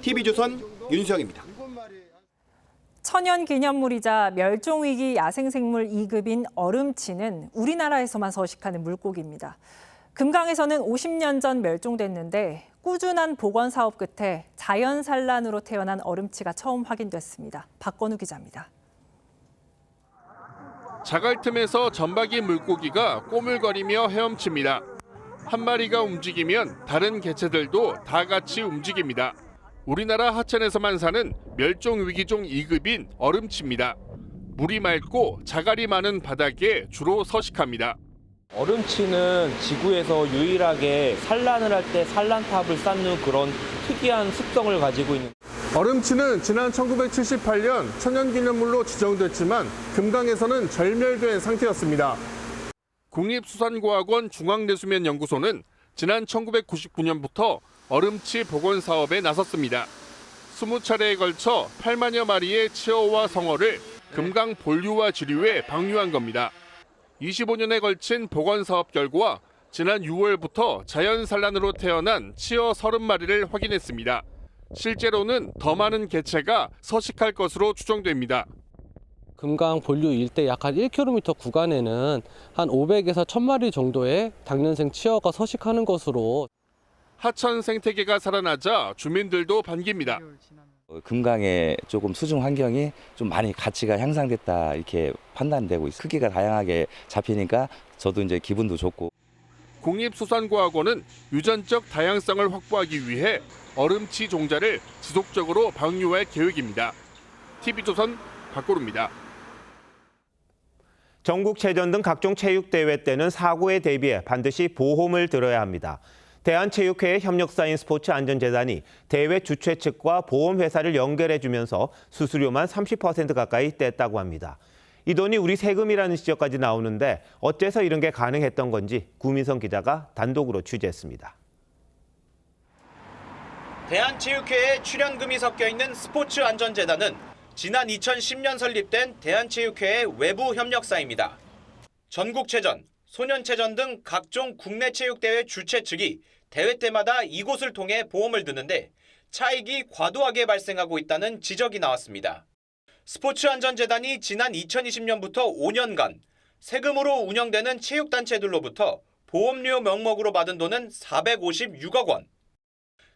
TV조선 윤수영입니다. 천연기념물이자 멸종위기 야생생물 2급인 얼음치는 우리나라에서만 서식하는 물고기입니다. 금강에서는 50년 전 멸종됐는데 꾸준한 복원 사업 끝에 자연산란으로 태어난 얼음치가 처음 확인됐습니다. 박건우 기자입니다. 자갈 틈에서 점박이 물고기가 꼬물거리며 헤엄칩니다. 한 마리가 움직이면 다른 개체들도 다 같이 움직입니다. 우리나라 하천에서만 사는 멸종위기종 2급인 얼음치입니다. 물이 맑고 자갈이 많은 바닥에 주로 서식합니다. 얼음치는 지구에서 유일하게 산란을 할 때 산란탑을 쌓는 그런 특이한 습성을 가지고 있는. 얼음치는 지난 1978년 천연기념물로 지정됐지만 금강에서는 절멸된 상태였습니다. 국립수산과학원 중앙내수면연구소는 지난 1999년부터 얼음치 복원 사업에 나섰습니다. 20차례에 걸쳐 8만여 마리의 치어와 성어를 금강 본류와 지류에 방류한 겁니다. 25년에 걸친 복원 사업 결과 지난 6월부터 자연산란으로 태어난 치어 30마리를 확인했습니다. 실제로는 더 많은 개체가 서식할 것으로 추정됩니다. 금강 본류 일대 약 한 1km 구간에는 한 500에서 1000마리 정도의 당년생 치어가 서식하는 것으로. 하천 생태계가 살아나자 주민들도 반깁니다. 금강의 조금 수중 환경이 좀 많이 가치가 향상됐다 이렇게 판단되고 있어요. 크기가 다양하게 잡히니까 저도 이제 기분도 좋고. 국립수산과학원은 유전적 다양성을 확보하기 위해 얼음치 종자를 지속적으로 방류할 계획입니다. TV조선 박고루입니다. 전국체전 등 각종 체육대회 때는 사고에 대비해 반드시 보험을 들어야 합니다. 대한체육회의 협력사인 스포츠안전재단이 대회 주최 측과 보험회사를 연결해주면서 수수료만 30% 가까이 뗐다고 합니다. 이 돈이 우리 세금이라는 지적까지 나오는데 어째서 이런 게 가능했던 건지 구민성 기자가 단독으로 취재했습니다. 대한체육회에 출연금이 섞여 있는 스포츠안전재단은 지난 2010년 설립된 대한체육회의 외부 협력사입니다. 전국체전, 소년체전 등 각종 국내 체육대회 주최 측이 대회 때마다 이곳을 통해 보험을 드는데 차익이 과도하게 발생하고 있다는 지적이 나왔습니다. 스포츠안전재단이 지난 2020년부터 5년간 세금으로 운영되는 체육단체들로부터 보험료 명목으로 받은 돈은 456억 원.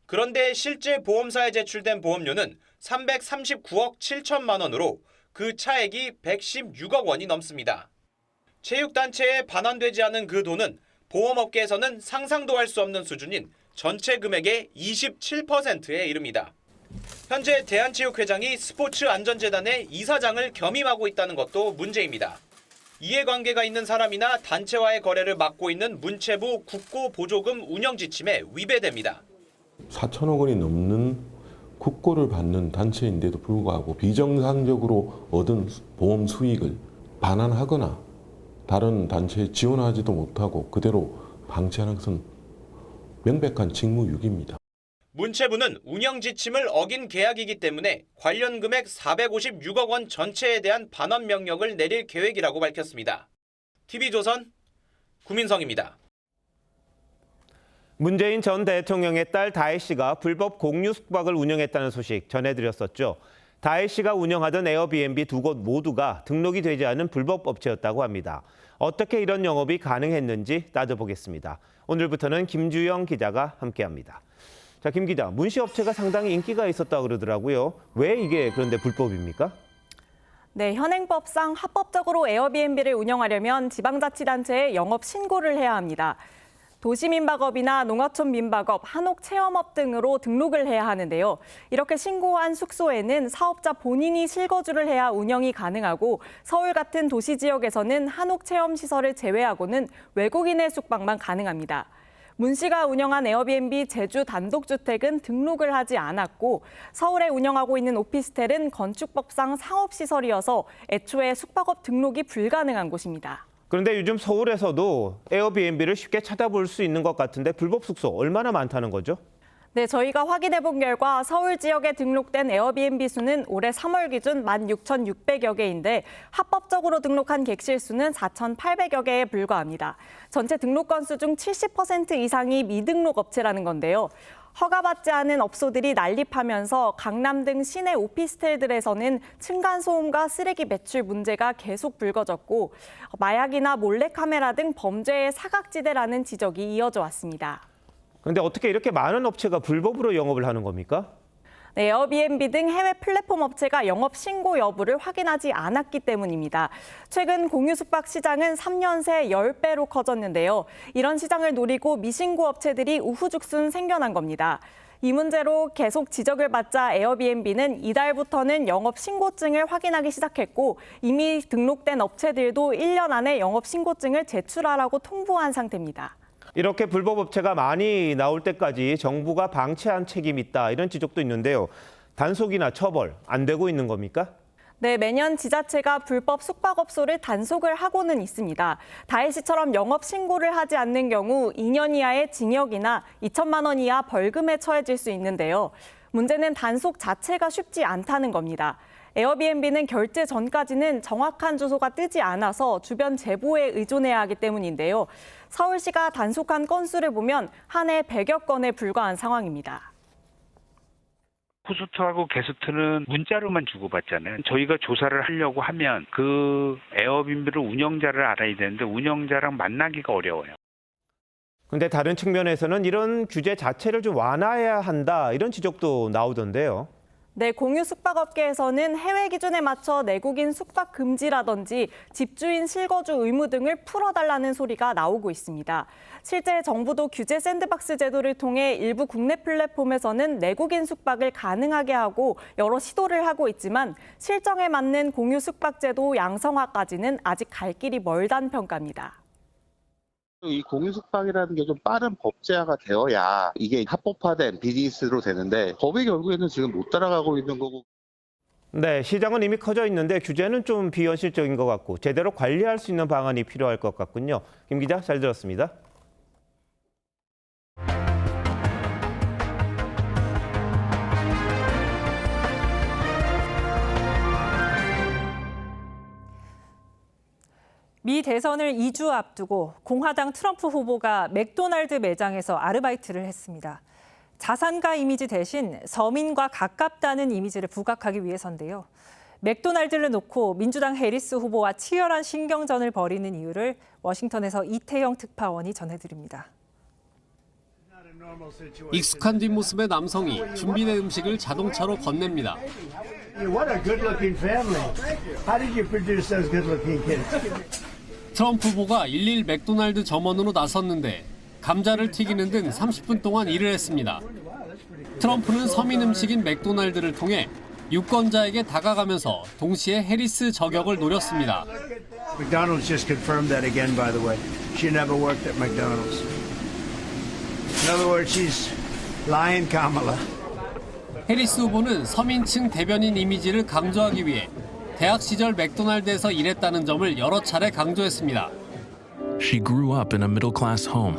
그런데 실제 보험사에 제출된 보험료는 339억 7천만 원으로 그 차액이 116억 원이 넘습니다. 체육단체에 반환되지 않은 그 돈은 보험업계에서는 상상도 할 수 없는 수준인 전체 금액의 27%에 이릅니다. 현재 대한체육회장이 스포츠안전재단의 이사장을 겸임하고 있다는 것도 문제입니다. 이해관계가 있는 사람이나 단체와의 거래를 막고 있는 문체부 국고보조금 운영지침에 위배됩니다. 4천억 원이 넘는 국고를 받는 단체인데도 불구하고 비정상적으로 얻은 보험 수익을 반환하거나 다른 단체에 지원하지도 못하고 그대로 방치하는 것은 명백한 직무유기입니다. 문체부는 운영지침을 어긴 계약이기 때문에 관련 금액 456억 원 전체에 대한 반환 명령을 내릴 계획이라고 밝혔습니다. TV조선 구민성입니다. 문재인 전 대통령의 딸 다혜 씨가 불법 공유 숙박을 운영했다는 소식 전해드렸었죠. 다혜 씨가 운영하던 에어비앤비 두 곳 모두가 등록이 되지 않은 불법 업체였다고 합니다. 어떻게 이런 영업이 가능했는지 따져보겠습니다. 오늘부터는 김주영 기자가 함께합니다. 자, 김 기자, 문시 업체가 상당히 인기가 있었다고 그러더라고요. 왜 이게 그런데 불법입니까? 네, 현행법상 합법적으로 에어비앤비를 운영하려면 지방자치단체에 영업 신고를 해야 합니다. 도시민박업이나 농어촌민박업, 한옥체험업 등으로 등록을 해야 하는데요. 이렇게 신고한 숙소에는 사업자 본인이 실거주를 해야 운영이 가능하고 서울 같은 도시 지역에서는 한옥체험시설을 제외하고는 외국인의 숙박만 가능합니다. 문 씨가 운영한 에어비앤비 제주 단독주택은 등록을 하지 않았고 서울에 운영하고 있는 오피스텔은 건축법상 상업시설이어서 애초에 숙박업 등록이 불가능한 곳입니다. 그런데 요즘 서울에서도 에어비앤비를 쉽게 찾아볼 수 있는 것 같은데 불법 숙소 얼마나 많다는 거죠? 네, 저희가 확인해 본 결과 서울 지역에 등록된 에어비앤비 수는 올해 3월 기준 16,600여 개인데 합법적으로 등록한 객실 수는 4,800여 개에 불과합니다. 전체 등록 건수 중 70% 이상이 미등록 업체라는 건데요. 허가받지 않은 업소들이 난립하면서 강남 등 시내 오피스텔들에서는 층간소음과 쓰레기 배출 문제가 계속 불거졌고 마약이나 몰래카메라 등 범죄의 사각지대라는 지적이 이어져 왔습니다. 그런데 어떻게 이렇게 많은 업체가 불법으로 영업을 하는 겁니까? 네, 에어비앤비 등 해외 플랫폼 업체가 영업 신고 여부를 확인하지 않았기 때문입니다. 최근 공유 숙박 시장은 3년 새 10배로 커졌는데요. 이런 시장을 노리고 미신고 업체들이 우후죽순 생겨난 겁니다. 이 문제로 계속 지적을 받자 에어비앤비는 이달부터는 영업 신고증을 확인하기 시작했고 이미 등록된 업체들도 1년 안에 영업 신고증을 제출하라고 통보한 상태입니다. 이렇게 불법 업체가 많이 나올 때까지 정부가 방치한 책임이 있다 이런 지적도 있는데요. 단속이나 처벌 안 되고 있는 겁니까? 네, 매년 지자체가 불법 숙박업소를 단속을 하고는 있습니다. 다혜 씨처럼 영업 신고를 하지 않는 경우 2년 이하의 징역이나 2천만 원 이하 벌금에 처해질 수 있는데요. 문제는 단속 자체가 쉽지 않다는 겁니다. 에어비앤비는 결제 전까지는 정확한 주소가 뜨지 않아서 주변 제보에 의존해야 하기 때문인데요. 서울시가 단속한 건수를 보면 한 해 100여 건에 불과한 상황입니다. 호스트하고 게스트는 문자로만 주고받잖아요. 저희가 조사를 하려고 하면 그 에어비앤비를 운영자를 알아야 되는데 운영자랑 만나기가 어려워요. 그런데 다른 측면에서는 이런 규제 자체를 좀 완화해야 한다 이런 지적도 나오던데요. 네, 공유 숙박업계에서는 해외 기준에 맞춰 내국인 숙박 금지라든지 집주인 실거주 의무 등을 풀어달라는 소리가 나오고 있습니다. 실제 정부도 규제 샌드박스 제도를 통해 일부 국내 플랫폼에서는 내국인 숙박을 가능하게 하고 여러 시도를 하고 있지만 실정에 맞는 공유 숙박 제도 양성화까지는 아직 갈 길이 멀다는 평가입니다. 이 공유 숙박이라는 게 좀 빠른 법제화가 되어야 이게 합법화된 비즈니스로 되는데 법이 결국에는 지금 못 따라가고 있는 거고. 네, 시장은 이미 커져 있는데 규제는 좀 비현실적인 것 같고 제대로 관리할 수 있는 방안이 필요할 것 같군요. 김 기자 잘 들었습니다. 미 대선을 2주 앞두고 공화당 트럼프 후보가 맥도날드 매장에서 아르바이트를 했습니다. 자산가 이미지 대신 서민과 가깝다는 이미지를 부각하기 위해서인데요. 맥도날드를 놓고 민주당 해리스 후보와 치열한 신경전을 벌이는 이유를 워싱턴에서 이태영 특파원이 전해드립니다. 익숙한 뒷모습의 남성이 준비된 음식을 자동차로 건넵니다. 트럼프 후보가 일일 맥도날드 점원으로 나섰는데 감자를 튀기는 등 30분 동안 일을 했습니다. 트럼프는 서민 음식인 맥도날드를 통해 유권자에게 다가가면서 동시에 해리스 저격을 노렸습니다. McDonald's just confirmed that again, by the way. She never worked at McDonald's. In other words, she's lying Kamala. 해리스 후보는 서민층 대변인 이미지를 강조하기 위해 대학 시절 맥도날드에서 일했다는 점을 여러 차례 강조했습니다. She grew up in a middle-class home.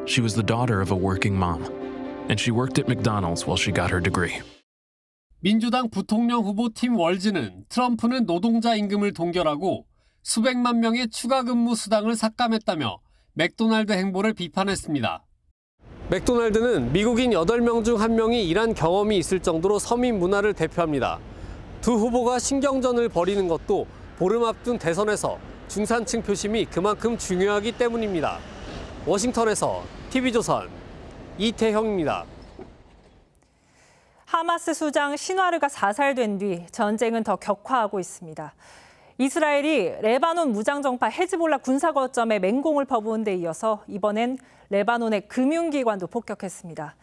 She was the daughter of a working mom. And she worked at McDonald's while she got her degree. 민주당 부통령 후보 팀 월즈는 트럼프는 노동자 임금을 동결하고 수백만 명의 추가 근무 수당을 삭감했다며 맥도날드 행보를 비판했습니다. 맥도날드는 미국인 8명 중 1명이 일한 경험이 있을 정도로 서민 문화를 대표합니다. 두 후보가 신경전을 벌이는 것도 보름 앞둔 대선에서 중산층 표심이 그만큼 중요하기 때문입니다. 워싱턴에서 TV조선 이태형입니다. 하마스 수장 신와르가 사살된 뒤 전쟁은 더 격화하고 있습니다. 이스라엘이 레바논 무장정파 헤즈볼라 군사거점에 맹공을 퍼부은 데 이어서 이번엔 레바논의 금융기관도 폭격했습니다.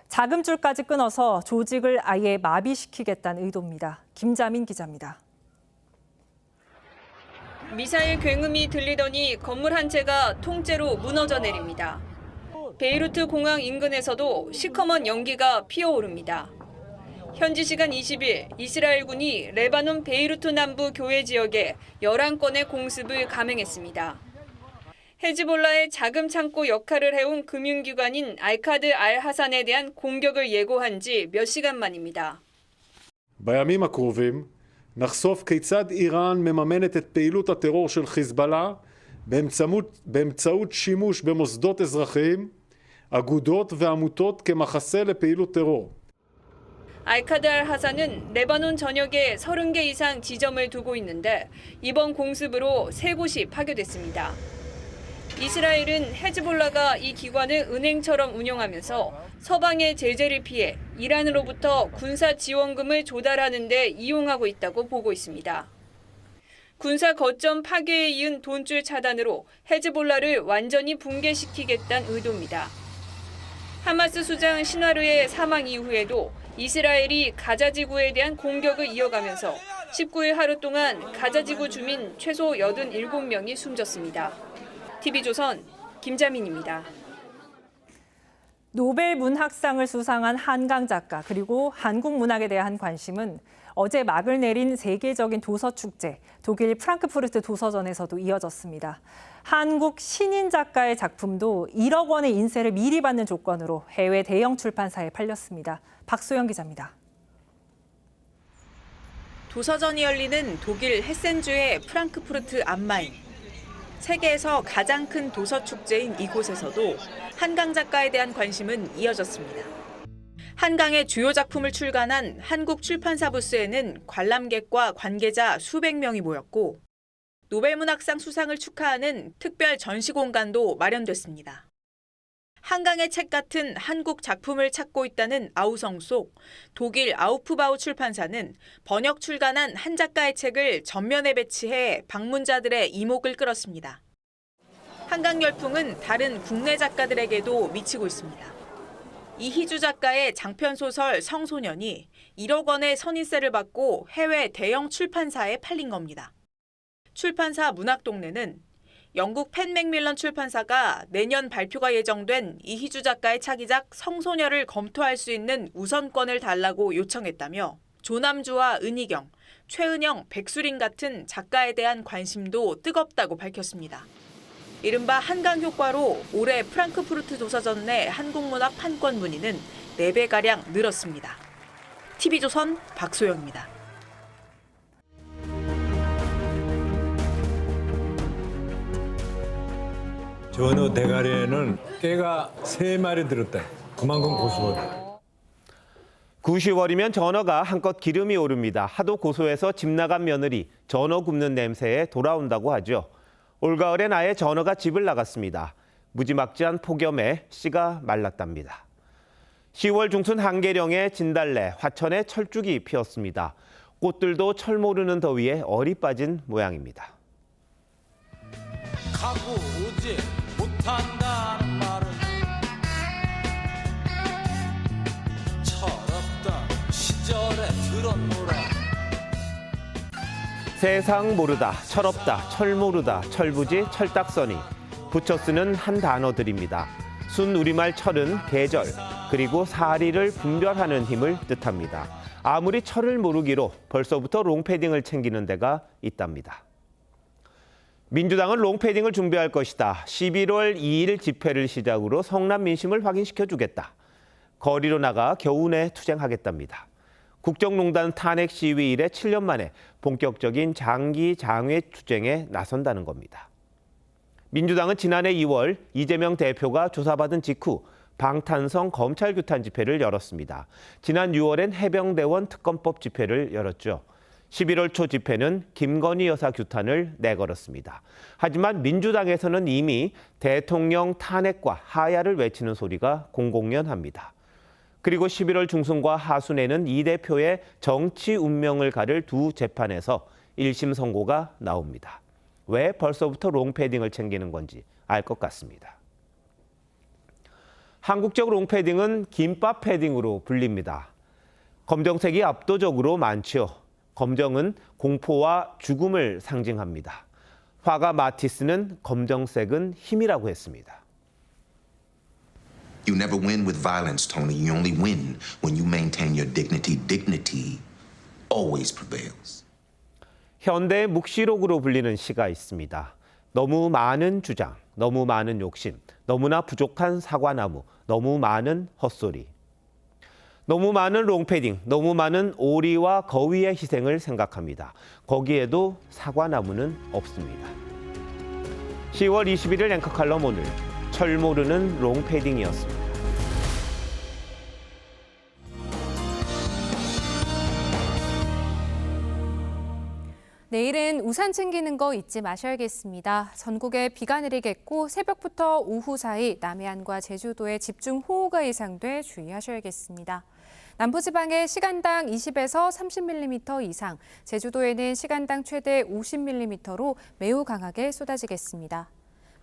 자금줄까지 끊어서 조직을 아예 마비시키겠다는 의도입니다. 김자민 기자입니다. 미사일 굉음이 들리더니 건물 한 채가 통째로 무너져 내립니다. 베이루트 공항 인근에서도 시커먼 연기가 피어오릅니다. 현지 시간 20일 이스라엘군이 레바논 베이루트 남부 교외 지역에 11건의 공습을 감행했습니다. 헤즈볼라의 자금 창고 역할을 해온 금융기관인 알카드 알 하산에 대한 공격을 예고한 지 몇 시간 만입니다. בימים הקרובים נחשוף כיצד איראן מממנת את פעילות הטרור של חיזבאללה באמצעות שימוש במוסדות אזרחיים, אגודות ועמותות כמחסה לפעילות טרור. 알카드 알 하산은 레바논 전역에 30개 이상 지점을 두고 있는데 이번 공습으로 3곳이 파괴됐습니다. 이스라엘은 헤즈볼라가 이 기관을 은행처럼 운영하면서 서방의 제재를 피해 이란으로부터 군사 지원금을 조달하는 데 이용하고 있다고 보고 있습니다. 군사 거점 파괴에 이은 돈줄 차단으로 헤즈볼라를 완전히 붕괴시키겠다는 의도입니다. 하마스 수장 신와르의 사망 이후에도 이스라엘이 가자지구에 대한 공격을 이어가면서 19일 하루 동안 가자지구 주민 최소 87명이 숨졌습니다. TV조선 김자민입니다. 노벨 문학상을 수상한 한강 작가 그리고 한국 문학에 대한 관심은 어제 막을 내린 세계적인 도서축제, 독일 프랑크푸르트 도서전에서도 이어졌습니다. 한국 신인 작가의 작품도 1억 원의 인세를 미리 받는 조건으로 해외 대형 출판사에 팔렸습니다. 박소영 기자입니다. 도서전이 열리는 독일 헤센주의 프랑크푸르트 암마인. 세계에서 가장 큰 도서축제인 이곳에서도 한강 작가에 대한 관심은 이어졌습니다. 한강의 주요 작품을 출간한 한국 출판사 부스에는 관람객과 관계자 수백 명이 모였고 노벨문학상 수상을 축하하는 특별 전시 공간도 마련됐습니다. 한강의 책 같은 한국 작품을 찾고 있다는 아우성 속 독일 아우프바우 출판사는 번역 출간한 한 작가의 책을 전면에 배치해 방문자들의 이목을 끌었습니다. 한강 열풍은 다른 국내 작가들에게도 미치고 있습니다. 이희주 작가의 장편소설 성소년이 1억 원의 선인세를 받고 해외 대형 출판사에 팔린 겁니다. 출판사 문학동네는 영국 팬 맥밀런 출판사가 내년 발표가 예정된 이희주 작가의 차기작 성소녀를 검토할 수 있는 우선권을 달라고 요청했다며 조남주와 은희경, 최은영, 백수린 같은 작가에 대한 관심도 뜨겁다고 밝혔습니다. 이른바 한강 효과로 올해 프랑크푸르트 도서전 내 한국문학 판권 문의는 4배가량 늘었습니다. TV조선 박소영입니다. 전어 대가리에는 깨가 3마리 들었다. 그만큼 고소하다. 9, 10월이면 전어가 한껏 기름이 오릅니다. 하도 고소해서 집 나간 며느리 전어 굽는 냄새에 돌아온다고 하죠. 올가을엔 아예 전어가 집을 나갔습니다. 무지막지한 폭염에 씨가 말랐답니다. 10월 중순 한계령에 진달래, 화천에 철쭉이 피었습니다. 꽃들도 철 모르는 더위에 얼이 빠진 모양입니다. 가고 오지 못한다는 말은 철없다 시절에 들었노라. 세상 모르다, 철없다, 철 모르다, 철부지, 철딱서니 붙여 쓰는 한 단어들입니다. 순 우리말 철은 계절, 그리고 사리를 분별하는 힘을 뜻합니다. 아무리 철을 모르기로 벌써부터 롱패딩을 챙기는 데가 있답니다. 민주당은 롱패딩을 준비할 것이다. 11월 2일 집회를 시작으로 성남 민심을 확인시켜주겠다. 거리로 나가 겨우내 투쟁하겠답니다. 국정농단 탄핵 시위 이래 7년 만에 본격적인 장기 장외 투쟁에 나선다는 겁니다. 민주당은 지난해 2월 이재명 대표가 조사받은 직후 방탄성 검찰 규탄 집회를 열었습니다. 지난 6월엔 해병대원 특검법 집회를 열었죠. 11월 초 집회는 김건희 여사 규탄을 내걸었습니다. 하지만 민주당에서는 이미 대통령 탄핵과 하야를 외치는 소리가 공공연합니다. 그리고 11월 중순과 하순에는 이 대표의 정치 운명을 가를 두 재판에서 1심 선고가 나옵니다. 왜 벌써부터 롱패딩을 챙기는 건지 알 것 같습니다. 한국적 롱패딩은 김밥 패딩으로 불립니다. 검정색이 압도적으로 많죠. 검정은 공포와 죽음을 상징합니다. 화가 마티스는 검정색은 힘이라고 했습니다. You never win with violence, Tony. You only win when you maintain your dignity. Dignity always prevails. 현대의 묵시록으로 불리는 시가 있습니다. 너무 많은 주장, 너무 많은 욕심, 너무나 부족한 사과나무, 너무 많은 헛소리. 너무 많은 롱패딩, 너무 많은 오리와 거위의 희생을 생각합니다. 거기에도 사과나무는 없습니다. 10월 21일 앵커칼럼 오늘 철 모르는 롱패딩이었습니다. 내일은 우산 챙기는 거 잊지 마셔야겠습니다. 전국에 비가 내리겠고 새벽부터 오후 사이 남해안과 제주도에 집중호우가 예상돼 주의하셔야겠습니다. 남부지방에 시간당 20에서 30mm 이상, 제주도에는 시간당 최대 50mm로 매우 강하게 쏟아지겠습니다.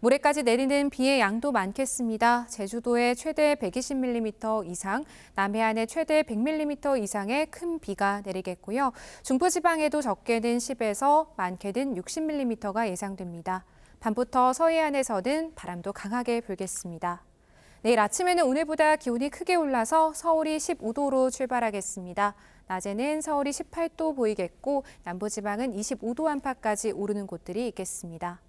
모레까지 내리는 비의 양도 많겠습니다. 제주도에 최대 120mm 이상, 남해안에 최대 100mm 이상의 큰 비가 내리겠고요. 중부지방에도 적게는 10에서 많게는 60mm가 예상됩니다. 밤부터 서해안에서는 바람도 강하게 불겠습니다. 내일 아침에는 오늘보다 기온이 크게 올라서 서울이 15도로 출발하겠습니다. 낮에는 서울이 18도 보이겠고 남부지방은 25도 안팎까지 오르는 곳들이 있겠습니다.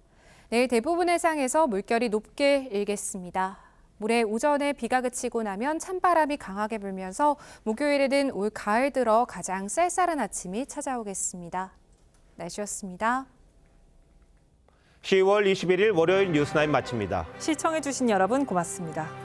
내일 대부분 해상에서 물결이 높게 일겠습니다. 모레 오전에 비가 그치고 나면 찬바람이 강하게 불면서 목요일에는 올 가을 들어 가장 쌀쌀한 아침이 찾아오겠습니다. 날씨였습니다. 10월 21일 월요일 뉴스9 마칩니다. 시청해주신 여러분 고맙습니다.